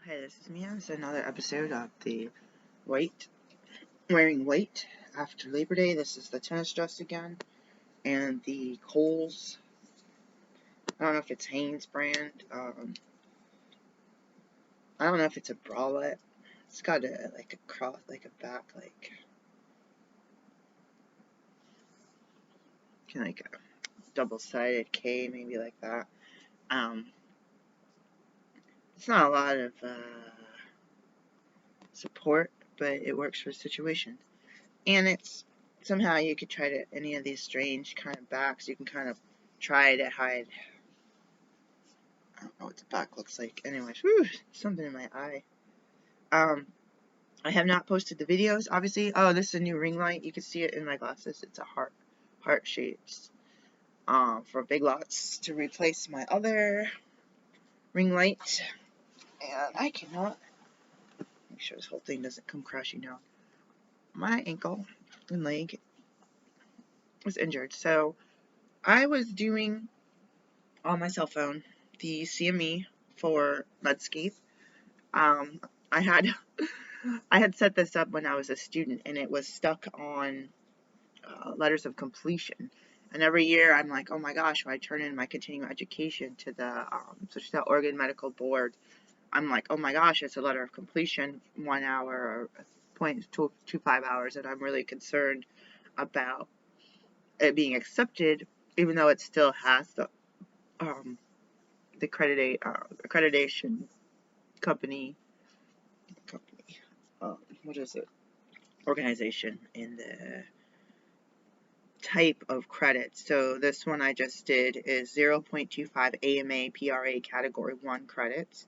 Hi, this is Mia. It's another episode of the wearing white after Labor Day. This is the tennis dress again, and the Kohl's. I don't know if it's Hanes brand. I don't know if it's a bralette. It's got a cross, like a back, like a double-sided K, maybe like that. It's not a lot of support, but it works for the situation. And it's somehow you could try to any of these strange kind of backs. You can kind of try to hide. I don't know what the back looks like. Anyways, whew, something in my eye. I have not posted the videos, obviously. Oh, this is a new ring light. You can see it in my glasses. It's a heart shapes. For Big Lots to replace my other ring light. And I cannot make sure this whole thing doesn't come crashing down. My ankle and leg was injured, so I was doing on my cell phone the CME for Medscape. I had set this up when I was a student, and it was stuck on letters of completion. And every year I'm like, oh my gosh, when I turn in my continuing education to the Oregon Medical Board, I'm like, oh my gosh, it's a letter of completion, 1 hour or 0.25 hours, and I'm really concerned about it being accepted, even though it still has the accreditation company, what is it? Organization in the type of credit. So this one I just did is 0.25 AMA PRA Category 1 credits.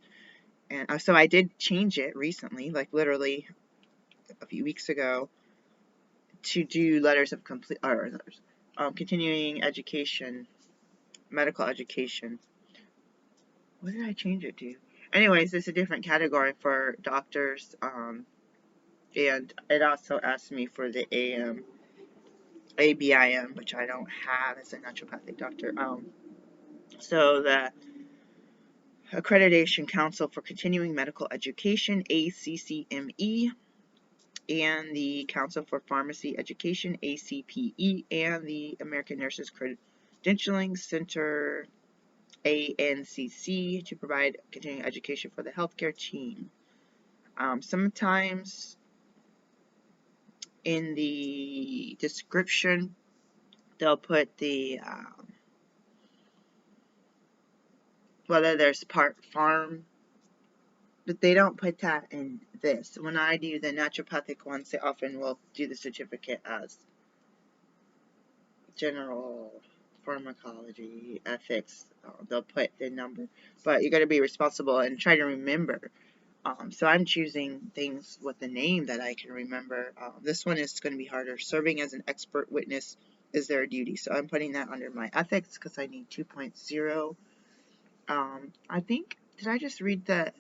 And so I did change it recently, like literally a few weeks ago, to do letters of continuing education, medical education. What did I change it to? Anyways, it's a different category for doctors, and it also asked me for the ABIM, which I don't have as a naturopathic doctor. So the Accreditation Council for Continuing Medical Education, ACCME, and the Council for Pharmacy Education, ACPE, and the American Nurses Credentialing Center, ANCC, to provide continuing education for the healthcare team. Sometimes in the description, they'll put the whether there's part farm, but they don't put that in this. When I do the naturopathic ones, they often will do the certificate as general pharmacology, ethics. They'll put the number, but you got to be responsible and try to remember. So I'm choosing things with the name that I can remember. This one is going to be harder. Serving as an expert witness is their duty. So I'm putting that under my ethics because I need 2.0. I think, did I just read that?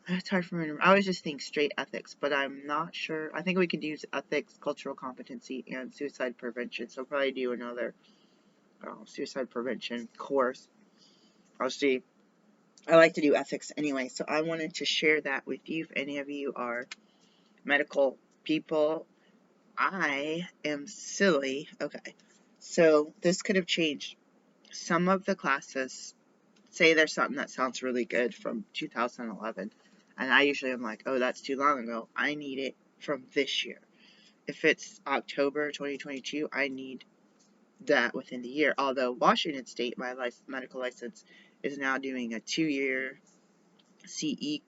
It's hard for me to remember. I always just think straight ethics, but I'm not sure. I think we could use ethics, cultural competency, and suicide prevention. So I'll probably do another suicide prevention course. I'll see. I like to do ethics anyway, so I wanted to share that with you. If any of you are medical people, I am silly. Okay, so this could have changed. Some of the classes, say there's something that sounds really good from 2011, and I usually am like, oh, that's too long ago. I need it from this year. If it's October 2022, I need that within the year. Although Washington State, my medical license, is now doing a 2-year CE.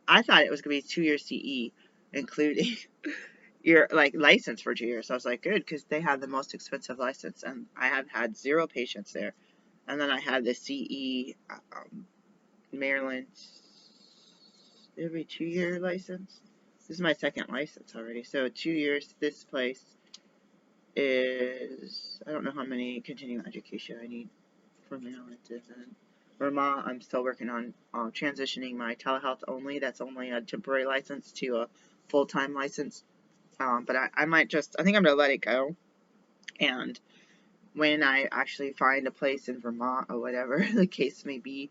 I thought it was going to be 2-year CE, including your license for 2 years. So I was like, good, because they have the most expensive license, and I have had 0 patients there. And then I had the CE Maryland every 2-year license. This is my 2nd license already. So 2 years. This place is, I don't know how many continuing education I need for Maryland. And Vermont, I'm still working on transitioning my telehealth only. That's only a temporary license to a full-time license. But I might just, I think I'm going to let it go. And when I actually find a place in Vermont or whatever the case may be,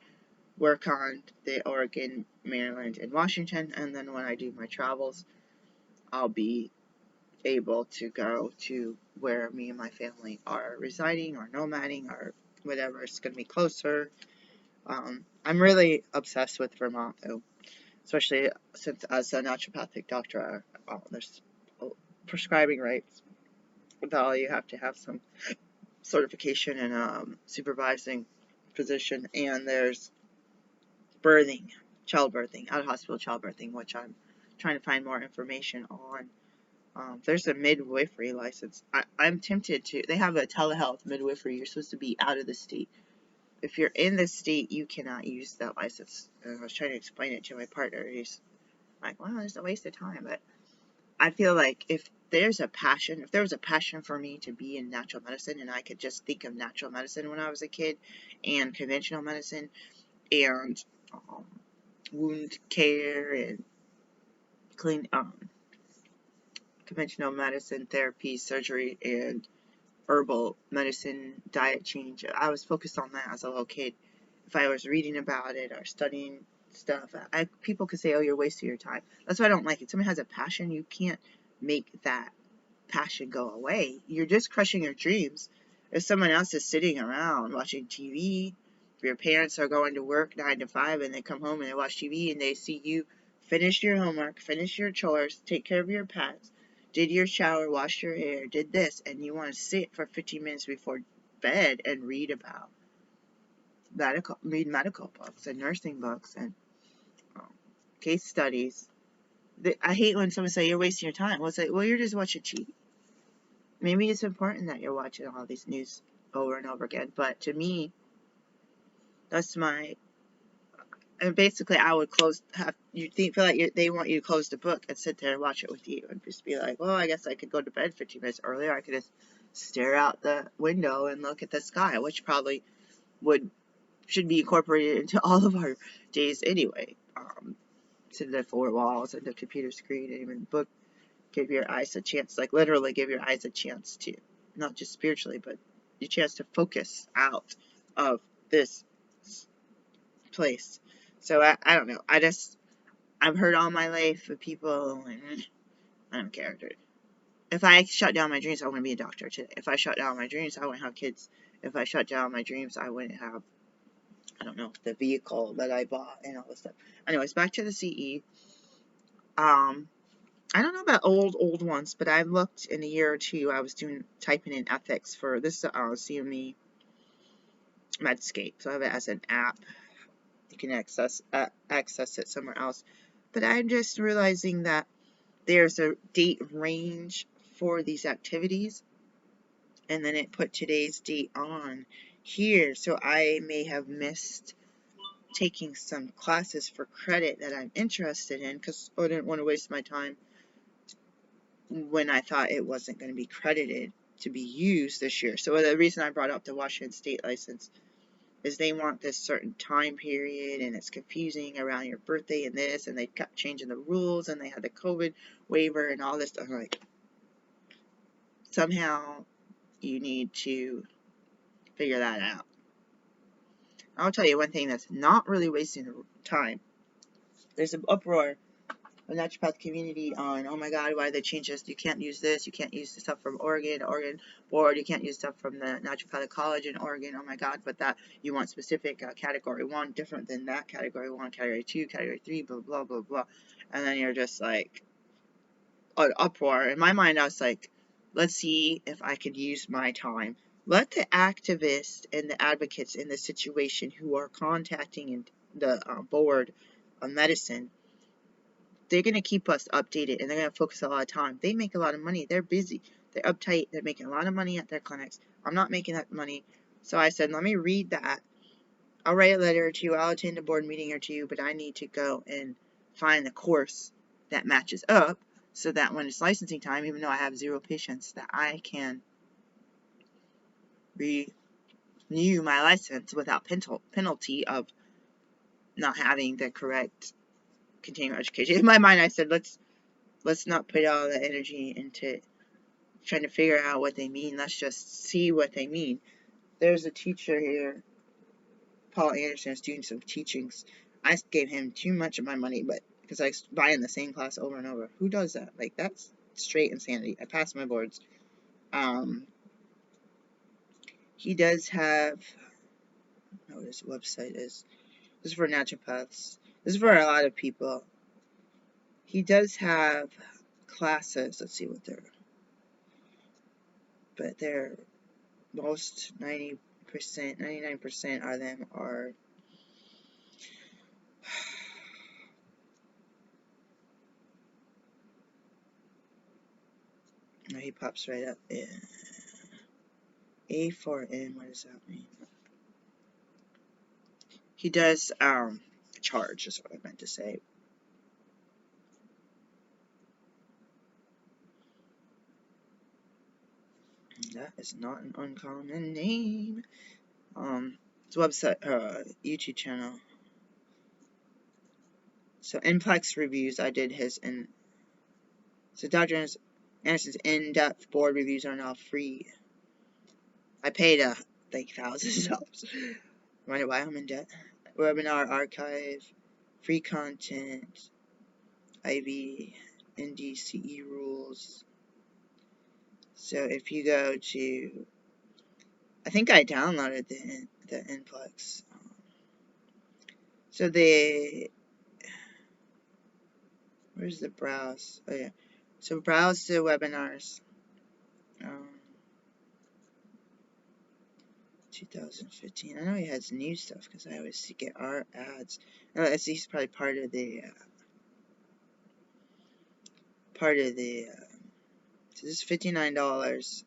work on the Oregon, Maryland, and Washington, and then when I do my travels, I'll be able to go to where me and my family are residing or nomading or whatever. It's going to be closer. I'm really obsessed with Vermont, though, especially since as a naturopathic doctor, there's prescribing rights. Though you have to have some certification in supervising physician, and there's birthing, childbirthing, out of hospital childbirthing, which I'm trying to find more information on. There's a midwifery license. I'm tempted to. They have a telehealth midwifery. You're supposed to be out of the state. If you're in the state, you cannot use that license. And I was trying to explain it to my partner. He's like, "Well, it's a waste of time." But I feel like if there was a passion for me to be in natural medicine, and I could just think of natural medicine when I was a kid, and conventional medicine, and um, wound care, and clean conventional medicine, therapy, surgery, and herbal medicine, diet change. I was focused on that as a little kid. If I was reading about it or studying stuff, people could say, "Oh, you're wasting your time." That's why I don't like it. Someone has a passion, you can't make that passion go away. You're just crushing your dreams. If someone else is sitting around watching TV, if your parents are going to work 9 to 5 and they come home and they watch TV and they see you finish your homework, finish your chores, take care of your pets, did your shower, washed your hair, did this, and you want to sit for 15 minutes before bed and read about medical books and nursing books and um, case studies. I hate when someone say you're wasting your time. Well, it's like, well, you're just watching TV. Maybe it's important that you're watching all these news over and over again, but to me, that's my. And basically, I would feel like they want you to close the book and sit there and watch it with you, and just be like, well, I guess I could go to bed 15 minutes earlier. I could just stare out the window and look at the sky, which probably should be incorporated into all of our days anyway. To the four walls and the computer screen and even book, give your eyes a chance, like literally give your eyes a chance to, not just spiritually, but your chance to focus out of this place. So I don't know. I've heard all my life of people, and I don't care. If I shut down my dreams, I wouldn't be a doctor today. If I shut down my dreams, I wouldn't have kids. If I shut down my dreams, I wouldn't have, I don't know, the vehicle that I bought and all this stuff. Anyways, back to the CE. I don't know about old ones, but I've looked in a year or two. I was typing in ethics for this CME Medscape, so I have it as an app. You can access it somewhere else. But I'm just realizing that there's a date range for these activities, and then it put today's date on here, so I may have missed taking some classes for credit that I'm interested in, because I didn't want to waste my time when I thought it wasn't going to be credited to be used this year. So the reason I brought up the Washington State license is they want this certain time period, and it's confusing around your birthday and this, and they kept changing the rules, and they had the COVID waiver and all this stuff. I'm like, somehow you need to figure that out. I'll tell you one thing that's not really wasting time. There's an uproar the naturopath community on, oh my god, why did they change this? You can't use this. You can't use the stuff from Oregon board. You can't use stuff from the naturopathic college in Oregon. Oh my god, but that you want specific category 1 different than that category 1, category 2, category 3, blah blah blah blah. And then you're just like an uproar. In my mind, I was like, let's see if I could use my time. Let the activists and the advocates in the situation who are contacting the board of medicine, they're going to keep us updated, and they're going to focus a lot of time. They make a lot of money. They're busy. They're uptight. They're making a lot of money at their clinics. I'm not making that money. So I said, let me read that. I'll write a letter to you. I'll attend a board meeting or two, but I need to go and find the course that matches up so that when it's licensing time, even though I have 0 patients, that I can renew my license without penalty of not having the correct continuing education. In my mind, I said, let's not put all the energy into trying to figure out what they mean. Let's just see what they mean. There's a teacher here, Paul Anderson is doing some teachings. I gave him too much of my money, but because I buy in the same class over and over. Who does that? Like, that's straight insanity. I passed my boards. He does have, I don't know what his website is. This is for naturopaths. This is for a lot of people. He does have classes. Let's see what they're, but they're most 90%, 99% of them are. No, he pops right up. Yeah. A4N, what does that mean? He does charge, is what I meant to say. That is not an uncommon name. His website, YouTube channel. So Nplex reviews, I did his in. So Dr. Anderson's in-depth board reviews are now free. I paid like thousands of dollars. Wonder why I'm in debt. Webinar archive, free content, IV, NDCE rules. So if you go to, I think I downloaded the Nplex. So where's the browse? Oh yeah. So browse the webinars. 2015. I know he has new stuff because I always get our ads. He's probably part of the. So this is $59.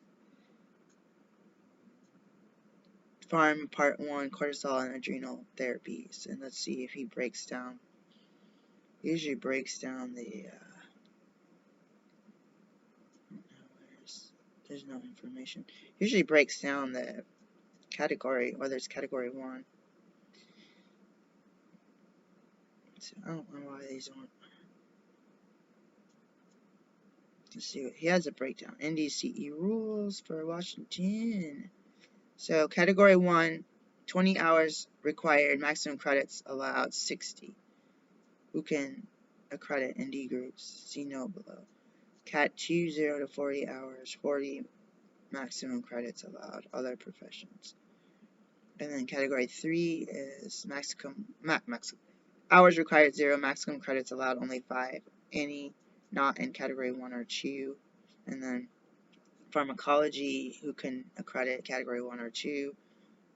Farm Part 1, cortisol and adrenal therapies. And let's see if he breaks down. He usually breaks down the. There's no information. Usually breaks down the category, whether it's category 1. So I don't know why these aren't. Let's see. He has a breakdown. NDCE rules for Washington. So category 1, 20 hours required, maximum credits allowed 60. Who can accredit ND groups? See note below. Cat 2, 0 to 40 hours, 40 maximum credits allowed, other professions. And then category 3 is maximum hours required 0, maximum credits allowed only 5. Any not in category 1 or 2. And then pharmacology, who can accredit category 1 or 2.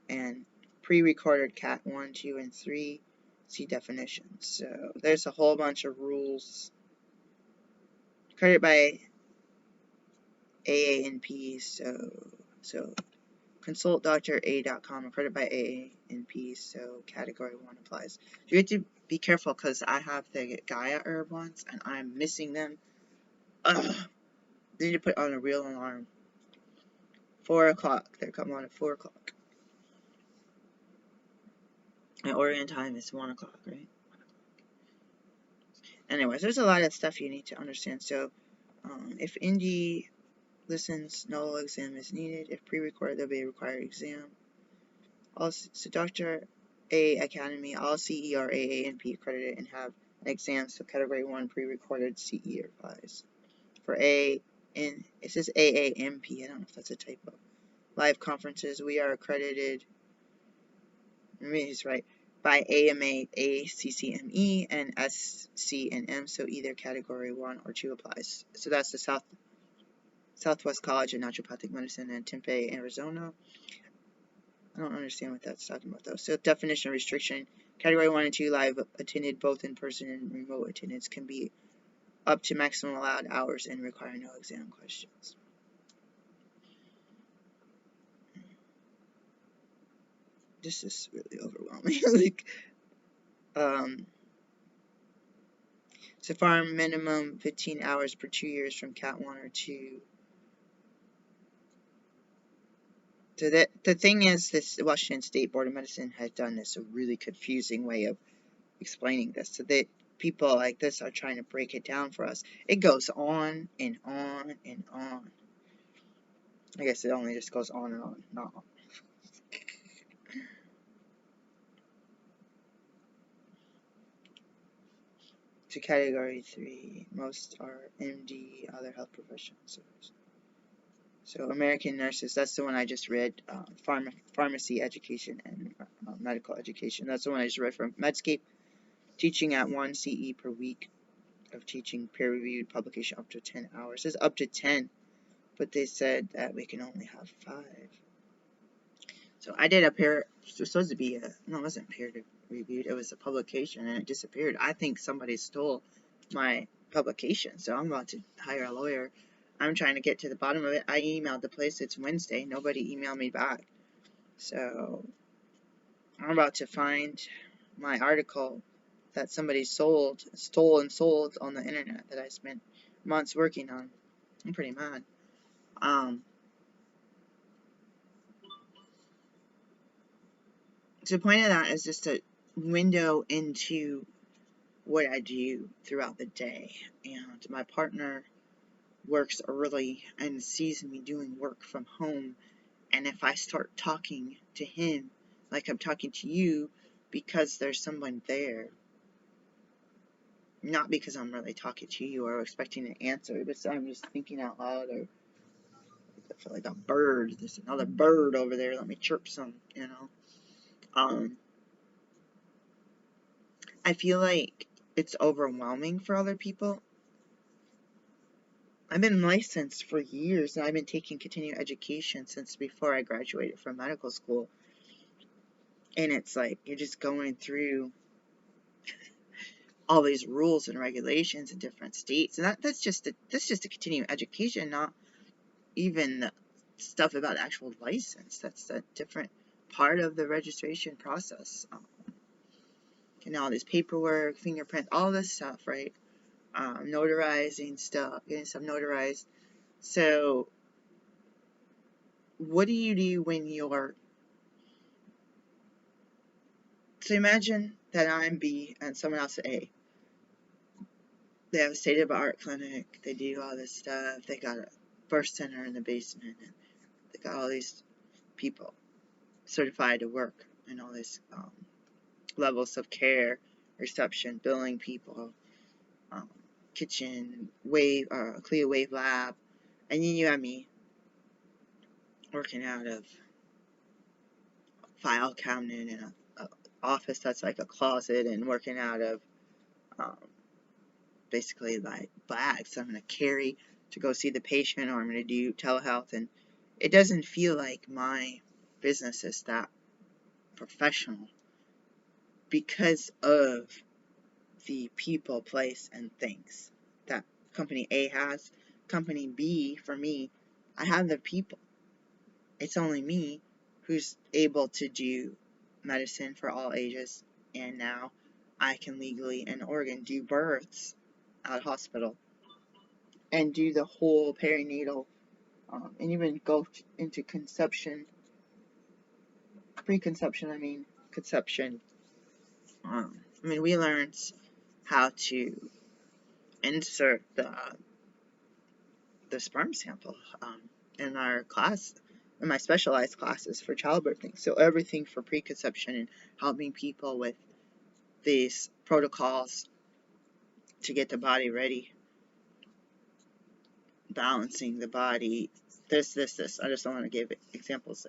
And pre-recorded cat 1, 2, and 3. See definitions. So there's a whole bunch of rules. Accredited by AANP. So consult doctora.com. Accredited by AANP. So category 1 applies. You have to be careful because I have the Gaia herb ones and I'm missing them. Ugh. They need to put on a real alarm. 4 o'clock. They're coming on at 4 o'clock. And Orient time is 1 o'clock, right? Anyways, there's a lot of stuff you need to understand. So, if ND listens, no exam is needed. If pre-recorded, there'll be a required exam. Also, so Dr. A Academy, all CE are AA and P accredited and have an exam. So category 1 pre-recorded CE applies. For A, it says AAMP. I don't know if that's a typo. Live conferences, we are accredited. Maybe he's right. By AMA, ACCME, and SC and M, so either category 1 or 2 applies. So that's the Southwest College of Naturopathic Medicine in Tempe, Arizona. I don't understand what that's talking about though. So definition restriction, category 1 and 2 live attended both in person and remote attendance can be up to maximum allowed hours and require no exam questions. This is really overwhelming. So farm minimum 15 hours per 2 years from Cat 1 or 2. So the thing is, this Washington State Board of Medicine has done this a really confusing way of explaining this. So that people like this are trying to break it down for us. It goes on and on and on. I guess it only just goes on and on, not on. to Category 3. Most are MD, other health professionals. So American nurses, that's the one I just read. Pharmacy education and medical education. That's the one I just read from Medscape. Teaching at 1 CE per week of teaching, peer-reviewed publication up to 10 hours. It says up to 10, but they said that we can only have 5. So I did it was supposed to be no, it wasn't peer-reviewed. It was a publication, and it disappeared. I think somebody stole my publication, so I'm about to hire a lawyer. I'm trying to get to the bottom of it. I emailed the place. It's Wednesday. Nobody emailed me back. So I'm about to find my article that somebody stole and sold on the internet that I spent months working on. I'm pretty mad. So the point of that is just a window into what I do throughout the day. And my partner works early and sees me doing work from home. And if I start talking to him like I'm talking to you because there's someone there, not because I'm really talking to you or expecting an answer, but I'm just thinking out loud, or I feel like a bird. There's another bird over there. Let me chirp some, I feel like it's overwhelming for other people. I've been licensed for years, and I've been taking continuing education since before I graduated from medical school. And it's like you're just going through all these rules and regulations in different states, and that's just a continuing education, not even the stuff about actual license. That's a different part of the registration process. And all this paperwork, fingerprint, all this stuff, right? Notarizing stuff, getting stuff notarized. So, what do you do when you're... So imagine that I'm B and someone else A. They have a state-of-the-art clinic. They do all this stuff. They got a birth center in the basement. And they got all these people certified to work in all these levels of care, reception, billing people, kitchen, CLIA wave lab. And then you have me working out of a file cabinet in a office that's like a closet, and working out of basically like bags I'm going to carry to go see the patient, or I'm going to do telehealth. And it doesn't feel like my business is that professional because of the people, place, and things that company A has. Company B, for me, I have the people. It's only me who's able to do medicine for all ages, and now I can legally in Oregon do births at a hospital and do the whole perinatal, and even go into conception, preconception, conception. We learned how to insert the sperm sample in our class, in my specialized classes for childbirthing. So everything for preconception and helping people with these protocols to get the body ready, balancing the body, this. I just don't want to give examples.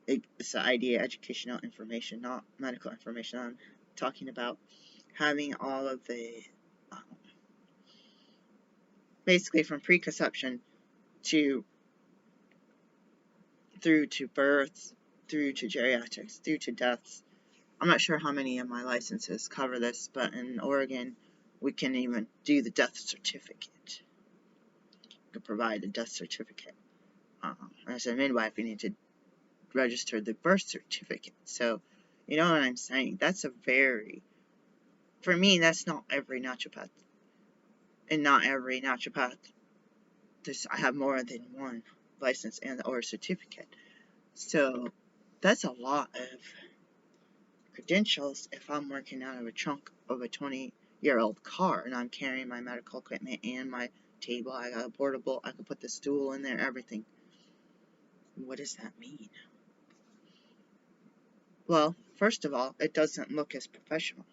It's the idea, educational information, not medical information. I'm talking about having all of the, basically from preconception to through to births, through to geriatrics, through to deaths. I'm not sure how many of my licenses cover this, but in Oregon, we can even do the death certificate. We can provide a death certificate. As a midwife, we need to register the birth certificate. So, you know what I'm saying? For me, that's not every naturopath. And not every naturopath, I have more than one license and or certificate. So, that's a lot of credentials if I'm working out of a trunk of a 20-year-old car and I'm carrying my medical equipment and my table. I got a portable, I can put the stool in there, everything. What does that mean? Well, first of all, it doesn't look as professional.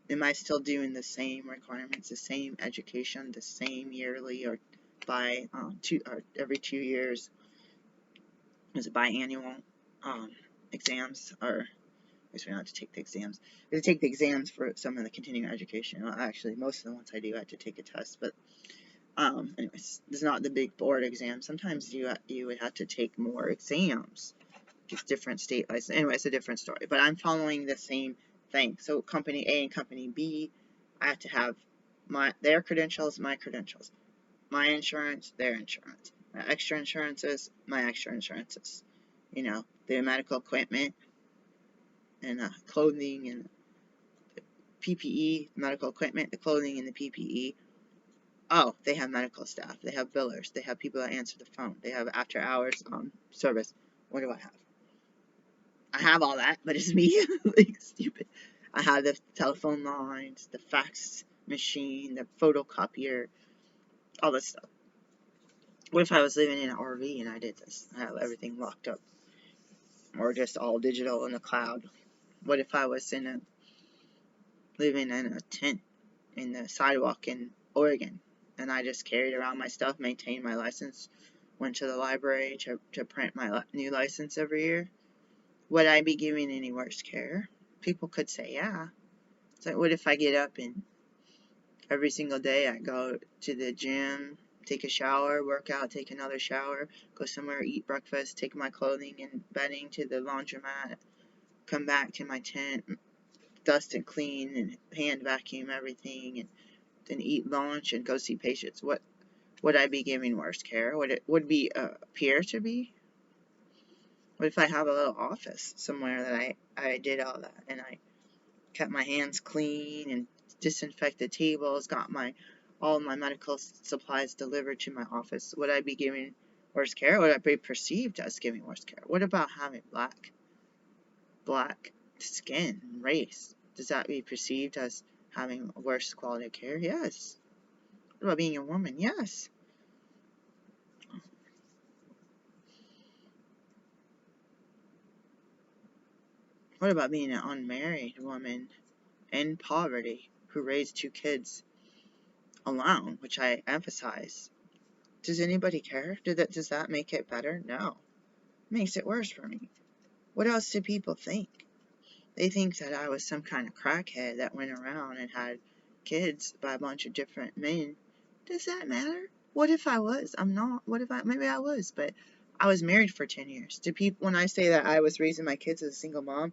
Am I still doing the same requirements, the same education, the same yearly, or by every 2 years? Is it biannual exams? Or I guess we don't have to take the exams. I have to take the exams for some of the continuing education. Well, actually, most of the ones I do, I have to take a test. But anyways, it's not the big board exam. Sometimes you would have to take more exams. It's different state license. Anyway, it's a different story. But I'm following the same thing. So company A and company B, I have to have their credentials, my credentials. My insurance, their insurance. My extra insurances, my extra insurances. You know, the medical equipment and clothing and PPE, medical equipment, the clothing and the PPE. Oh, they have medical staff. They have billers. They have people that answer the phone. They have after hours service. What do I have? I have all that, but it's me. Like, stupid. I have the telephone lines, the fax machine, the photocopier, all this stuff. What if I was living in an RV and I did this? I have everything locked up. Or just all digital in the cloud. What if I was living in a tent in the sidewalk in Oregon and I just carried around my stuff, maintained my license, went to the library to print my new license every year? Would I be giving any worse care? People could say, yeah. It's like, what if I get up and every single day I go to the gym, take a shower, work out, take another shower, go somewhere, eat breakfast, take my clothing and bedding to the laundromat, come back to my tent, dust and clean and hand vacuum everything, and then eat lunch and go see patients? What would I be giving worse care? Would it be appear to be? What if I have a little office somewhere that I did all that and I kept my hands clean and disinfected tables, got all my medical supplies delivered to my office? Would I be giving worse care? Would I be perceived as giving worse care? What about having black skin, race? Does that be perceived as having worse quality of care? Yes. What about being a woman? Yes. What about being an unmarried woman in poverty who raised 2 kids alone, which I emphasize? Does anybody care? Does that make it better? No. It makes it worse for me. What else do people think? They think that I was some kind of crackhead that went around and had kids by a bunch of different men. Does that matter? What if I was? I'm not. Maybe I was, but I was married for 10 years. Do people, when I say that I was raising my kids as a single mom,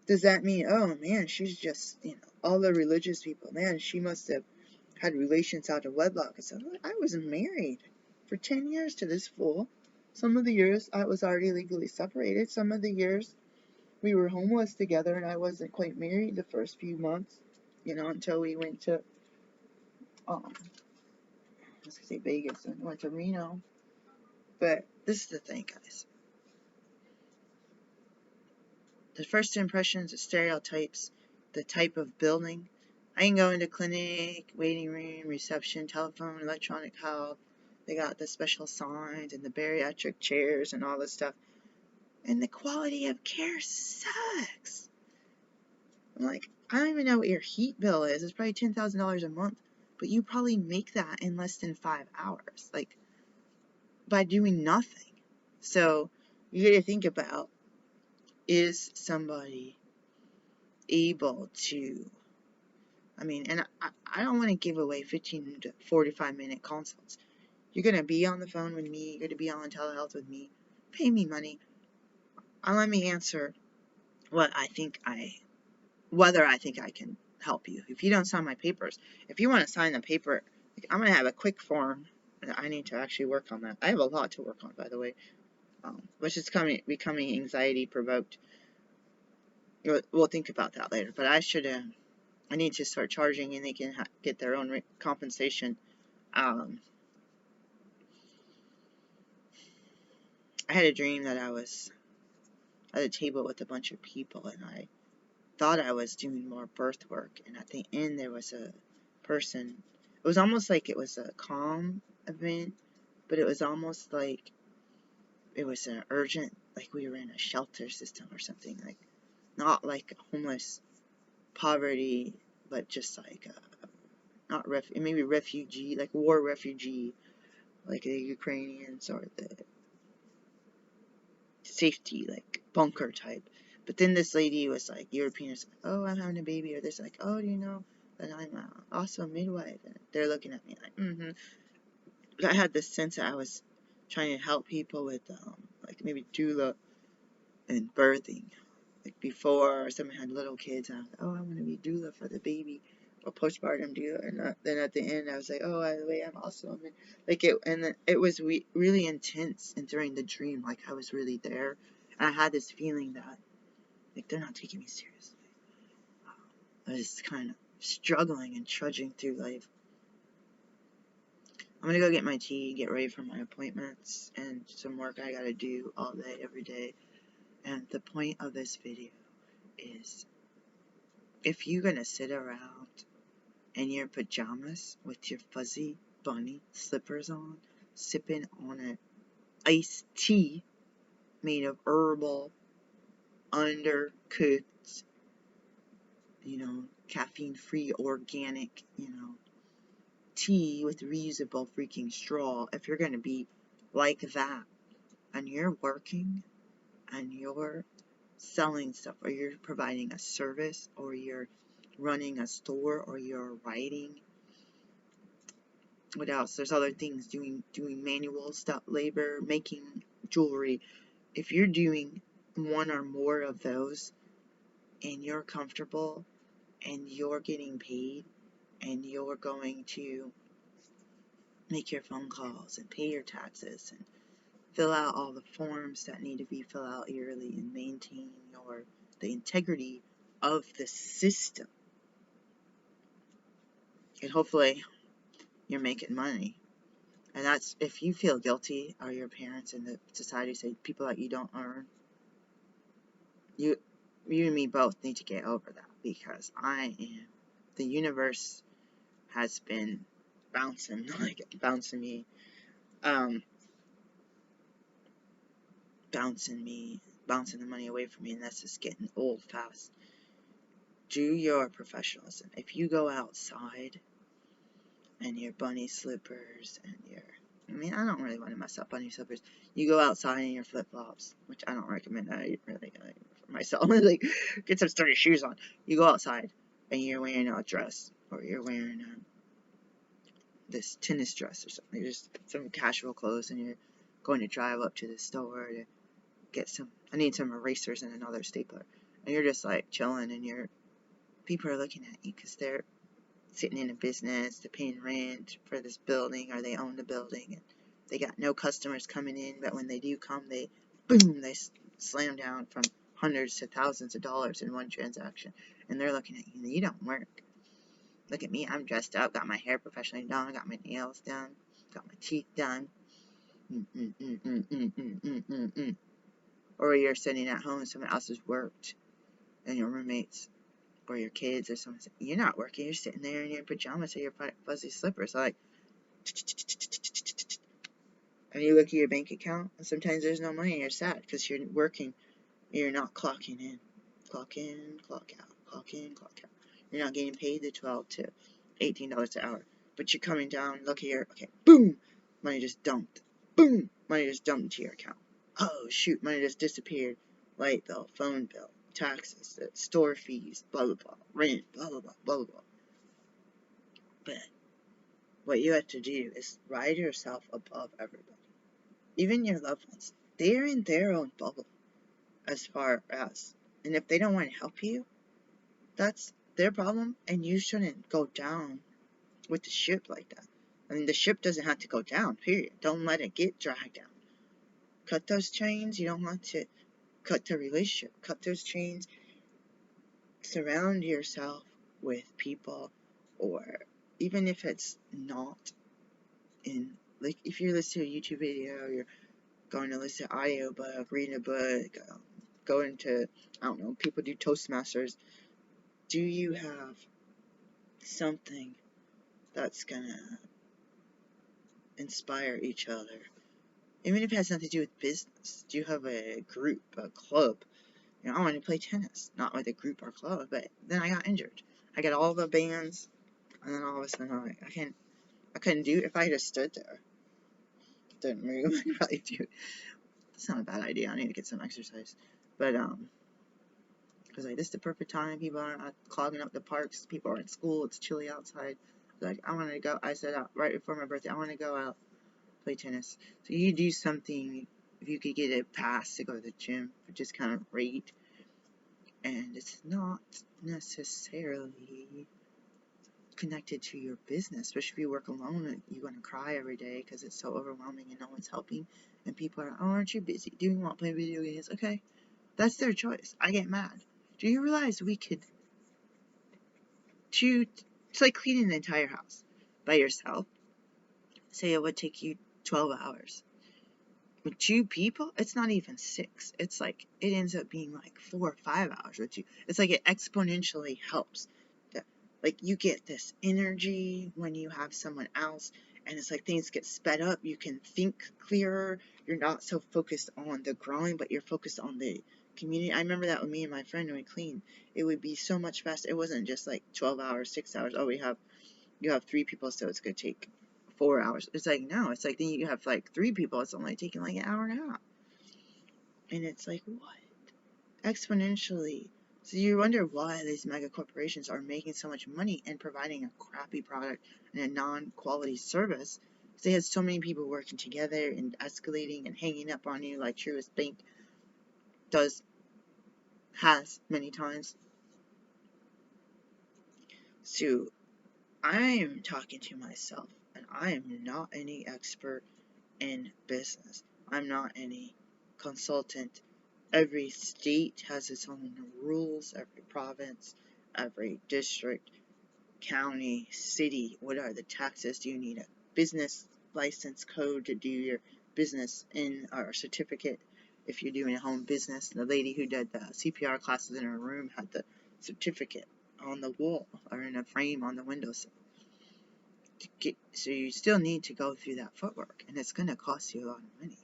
does that mean, oh man, she's just, all the religious people, man, she must have had relations out of wedlock? I said, I was married for 10 years to this fool. Some of the years I was already legally separated. Some of the years we were homeless together and I wasn't quite married the first few months, until we went to, I was going to say Vegas and went to Reno. But this is the thing, guys. The first impressions, the stereotypes, the type of building. I can go into clinic, waiting room, reception, telephone, electronic health. They got the special signs and the bariatric chairs and all this stuff. And the quality of care sucks. I'm like, I don't even know what your heat bill is. It's probably $10,000 a month. But you probably make that in less than 5 hours. Like, by doing nothing. So, you got to think about, is somebody able to, and I don't want to give away 15 to 45-minute consults. You're going to be on the phone with me. You're going to be on telehealth with me. Pay me money. Let me answer whether I think I can help you. If you don't sign my papers, if you want to sign the paper, I'm going to have a quick form. I need to actually work on that. I have a lot to work on, by the way, which is becoming anxiety provoked. We'll think about that later. But I need to start charging, and they can get their own compensation. I had a dream that I was at a table with a bunch of people, and I thought I was doing more birth work, and at the end there was a person. It was almost like it was a calm event, but it was almost like it was an urgent, like we were in a shelter system or something, like not like a homeless poverty but just like, not maybe refugee, like war refugee, like the Ukrainians or the safety, like bunker type. But then this lady was like, European is like, oh, I'm having a baby, or this like, oh, do you know that I'm also a midwife? And they're looking at me like, mm-hmm. But I had this sense that I was trying to help people with, like maybe doula and birthing. Like before, someone had little kids, and I was like, oh, I want to be doula for the baby, or postpartum doula. And then at the end, I was like, oh, by the way, I'm also a like it, and then it was really intense. And during the dream, like I was really there, and I had this feeling that like they're not taking me seriously. I was just kind of struggling and trudging through life. I'm gonna go get my tea, get ready for my appointments, and some work I gotta do all day, every day. And the point of this video is, if you're gonna sit around in your pajamas with your fuzzy bunny slippers on, sipping on an iced tea made of herbal, undercooked, caffeine-free, organic, tea with reusable freaking straw, if you're gonna be like that, and you're working, and you're selling stuff, or you're providing a service, or you're running a store, or you're writing, what else? There's other things, doing manual stuff, labor, making jewelry. If you're doing one or more of those, and you're comfortable, and you're getting paid, and you're going to make your phone calls and pay your taxes and fill out all the forms that need to be filled out yearly and maintain the integrity of the system, and hopefully you're making money. And that's, if you feel guilty, or your parents and the society say people that you don't earn, you and me both need to get over that, because the universe has been bouncing me, bouncing the money away from me, and that's just getting old fast. Do your professionalism. If you go outside and your bunny slippers and I don't really want to mess up bunny slippers. You go outside in your flip-flops, which I don't recommend that really for myself. Like, get some sturdy shoes on. You go outside and you're wearing a dress, or you're wearing this tennis dress or something. You're just some casual clothes, and you're going to drive up to the store to get I need some erasers and another stapler. And you're just like chilling, and people are looking at you because they're sitting in a business, they're paying rent for this building, or they own the building, and they got no customers coming in, but when they do come, they slam down from hundreds to thousands of dollars in one transaction, and they're looking at you, and you don't work. Look at me, I'm dressed up, got my hair professionally done, got my nails done, got my teeth done. Or you're sitting at home and someone else has worked, and your roommates or your kids or someone says, you're not working, you're sitting there in your pajamas or your fuzzy slippers, like, and you look at your bank account, and sometimes there's no money, and you're sad because you're working, you're not clocking in. Clock in, clock out, clock in, clock out. You're not getting paid the $12 to $18 an hour, but you're coming down, look at okay, boom, money just dumped. Boom, money just dumped into your account. Oh, shoot, money just disappeared. Light bill, phone bill, taxes, store fees, blah, blah, blah, rent, blah, blah, blah, blah, blah, blah. But what you have to do is rise yourself above everybody. Even your loved ones. They're in their own bubble, as far as. And if they don't want to help you, that's their problem, and you shouldn't go down with the ship like that. I mean, the ship doesn't have to go down, period. Don't let it get dragged down. Cut those chains. You don't want to cut the relationship. Cut those chains. Surround yourself with people, or even if it's not like, if you listen to a YouTube video, you're going to listen to audiobook, reading a book, going to, I don't know, people do Toastmasters. Do you have something that's gonna inspire each other? Even if it has nothing to do with business. Do you have a group, a club, You know, I wanted to play tennis, not with a group or club, but then I got injured. I got all the bands, and then all of a sudden I'm like, I couldn't do it. If I just stood there, didn't move, I'd probably do it. That's not a bad idea. I need to get some exercise. But, because like, this is the perfect time. People aren't clogging up the parks. People are in school. It's chilly outside. Like, I wanted to go. I said out right before my birthday, I want to go out, play tennis. So you do something, if you could get a pass to go to the gym for just kind of rate, and it's not necessarily connected to your business, especially if you work alone, you're going to cry every day because it's so overwhelming and no one's helping, and people are, oh, aren't you busy? Do you want to play video games? Okay, that's their choice. I get mad. Do you realize we could it's like cleaning an entire house by yourself? Say it would take you 12 hours. With 2 people, it's not even 6. It's like, it ends up being like 4 or 5 hours with you. It's like it exponentially helps. Like, you get this energy when you have someone else, and it's like things get sped up. You can think clearer. You're not so focused on the growing, but you're focused on the community. I remember that with me and my friend when we cleaned. It would be so much faster. It wasn't just like 12 hours, 6 hours. Oh, you have 3 people, so it's going to take 4 hours. It's like, no, it's like then you have like 3 people, it's only taking like an hour and a half. And it's like, what? Exponentially. So you wonder why these mega corporations are making so much money and providing a crappy product and a non-quality service. Because they had so many people working together and escalating and hanging up on you like Truist Bank has many times. So I'm talking to myself, and I am not any expert in business. I'm not any consultant. Every state has its own rules, every province, every district, county, city. What are the taxes? Do you need a business license code to do your business in, or certificate if you're doing a home business? The lady who did the CPR classes in her room had the certificate on the wall or in a frame on the windowsill. So you still need to go through that footwork, and it's going to cost you a lot of money.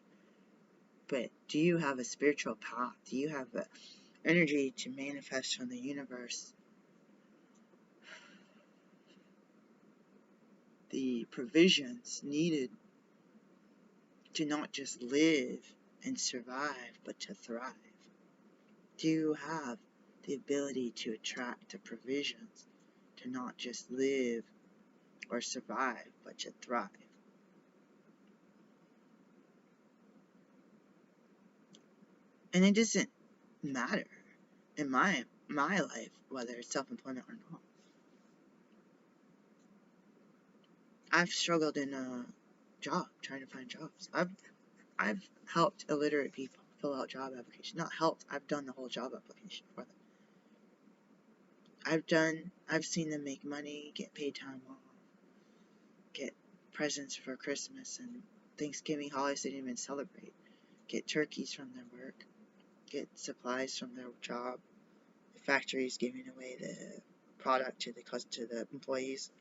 But do you have a spiritual path? Do you have the energy to manifest from the universe the provisions needed to not just live and survive, but to thrive? Do you have the ability to attract the provisions to not just live or survive, but to thrive? And it doesn't matter in my life whether it's self-employment or not. I've struggled in a job, trying to find jobs. I've helped illiterate people fill out job applications. Not helped, I've done the whole job application for them. I've seen them make money, get paid time off, get presents for Christmas and Thanksgiving holidays they didn't even celebrate, get turkeys from their work, get supplies from their job, the factories giving away the product to the employees.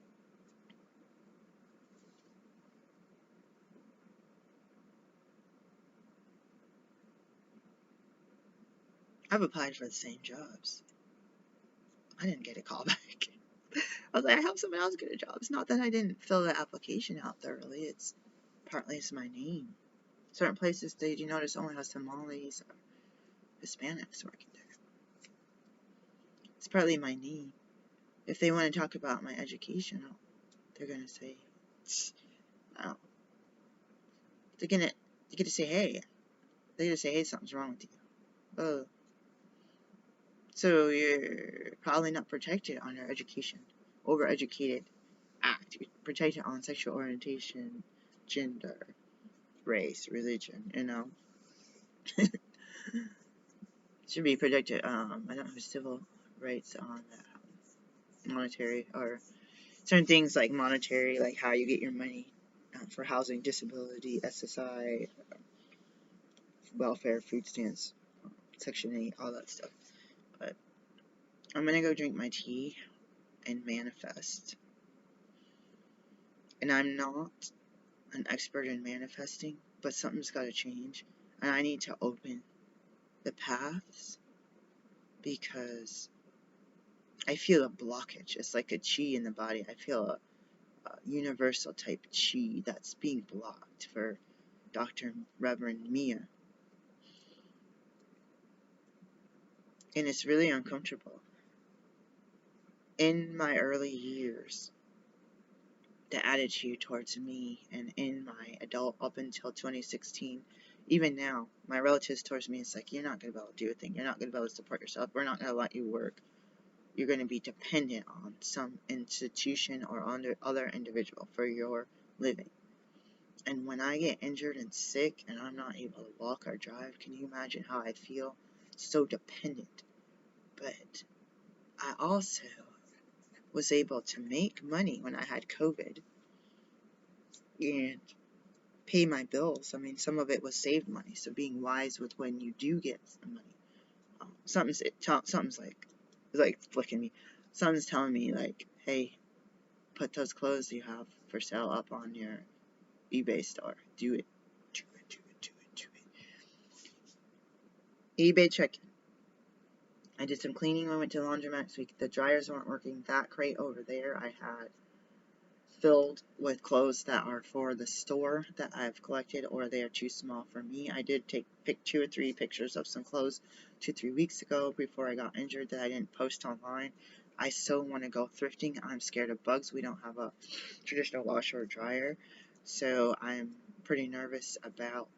I've applied for the same jobs. I didn't get a call back. I was like, I hope someone else get a job. It's not that I didn't fill the application out thoroughly. It's partly it's my name. Certain places they do notice only have Somalis or Hispanics working there. It's partly my name. If they want to talk about my education, they're gonna say, oh, they're gonna say, hey, something's wrong with you. Oh, so you're probably not protected on your education, Overeducated Act. You're protected on sexual orientation, gender, race, religion. Should be protected. I don't have civil rights on monetary or certain things like monetary, like how you get your money for housing, disability, SSI, welfare, food stamps, Section 8, all that stuff. But I'm gonna go drink my tea and manifest. And I'm not an expert in manifesting, but something's got to change, and I need to open the paths because I feel a blockage. It's like a chi in the body. I feel a universal type chi that's being blocked for Dr. Reverend Mia. And it's really uncomfortable. In my early years, the attitude towards me, and in my adult up until 2016, even now, my relatives towards me, it's like, you're not going to be able to do a thing. You're not going to be able to support yourself. We're not going to let you work. You're going to be dependent on some institution or other individual for your living. And when I get injured and sick and I'm not able to walk or drive, can you imagine how I feel? So dependent. But I also was able to make money when I had COVID and pay my bills. I mean, some of it was saved money, so being wise with when you do get some money. Something's like flicking me. Something's telling me like, hey, put those clothes you have for sale up on your eBay store. Do it. Do it, do it, do it, do it. eBay check-in. I did some cleaning when I went to the laundromat this week. The dryers weren't working. That crate over there I had filled with clothes that are for the store that I've collected, or they are too small for me. I did pick 2 or 3 pictures of some clothes 2-3 weeks ago before I got injured that I didn't post online. I so want to go thrifting. I'm scared of bugs. We don't have a traditional washer or dryer, so I'm pretty nervous about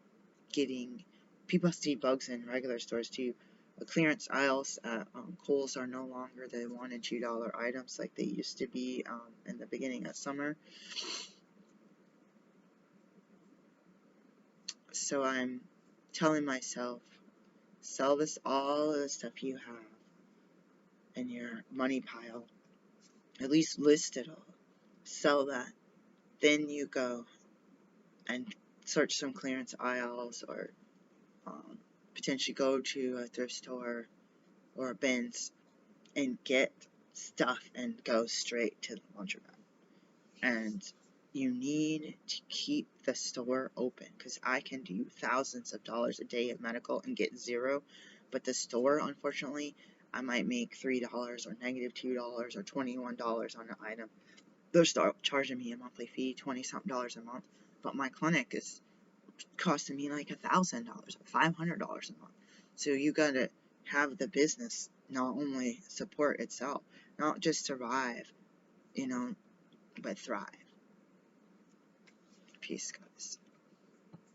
getting. People see bugs in regular stores too. Clearance aisles at Kohl's are no longer the $1 and $2 items like they used to be in the beginning of summer. So I'm telling myself, sell all of the stuff you have in your money pile. At least list it all. Sell that. Then you go and search some clearance aisles, or potentially go to a thrift store or a Ben's and get stuff and go straight to the laundromat. And you need to keep the store open, because I can do thousands of dollars a day of medical and get zero, but the store, unfortunately, I might make $3 or negative $2 or $21 on an item. They'll start charging me a monthly fee, $20-something a month, but my clinic is costing me like $1,000 or $500 a month. So you gotta have the business not only support itself, not just survive, but thrive. Peace, God.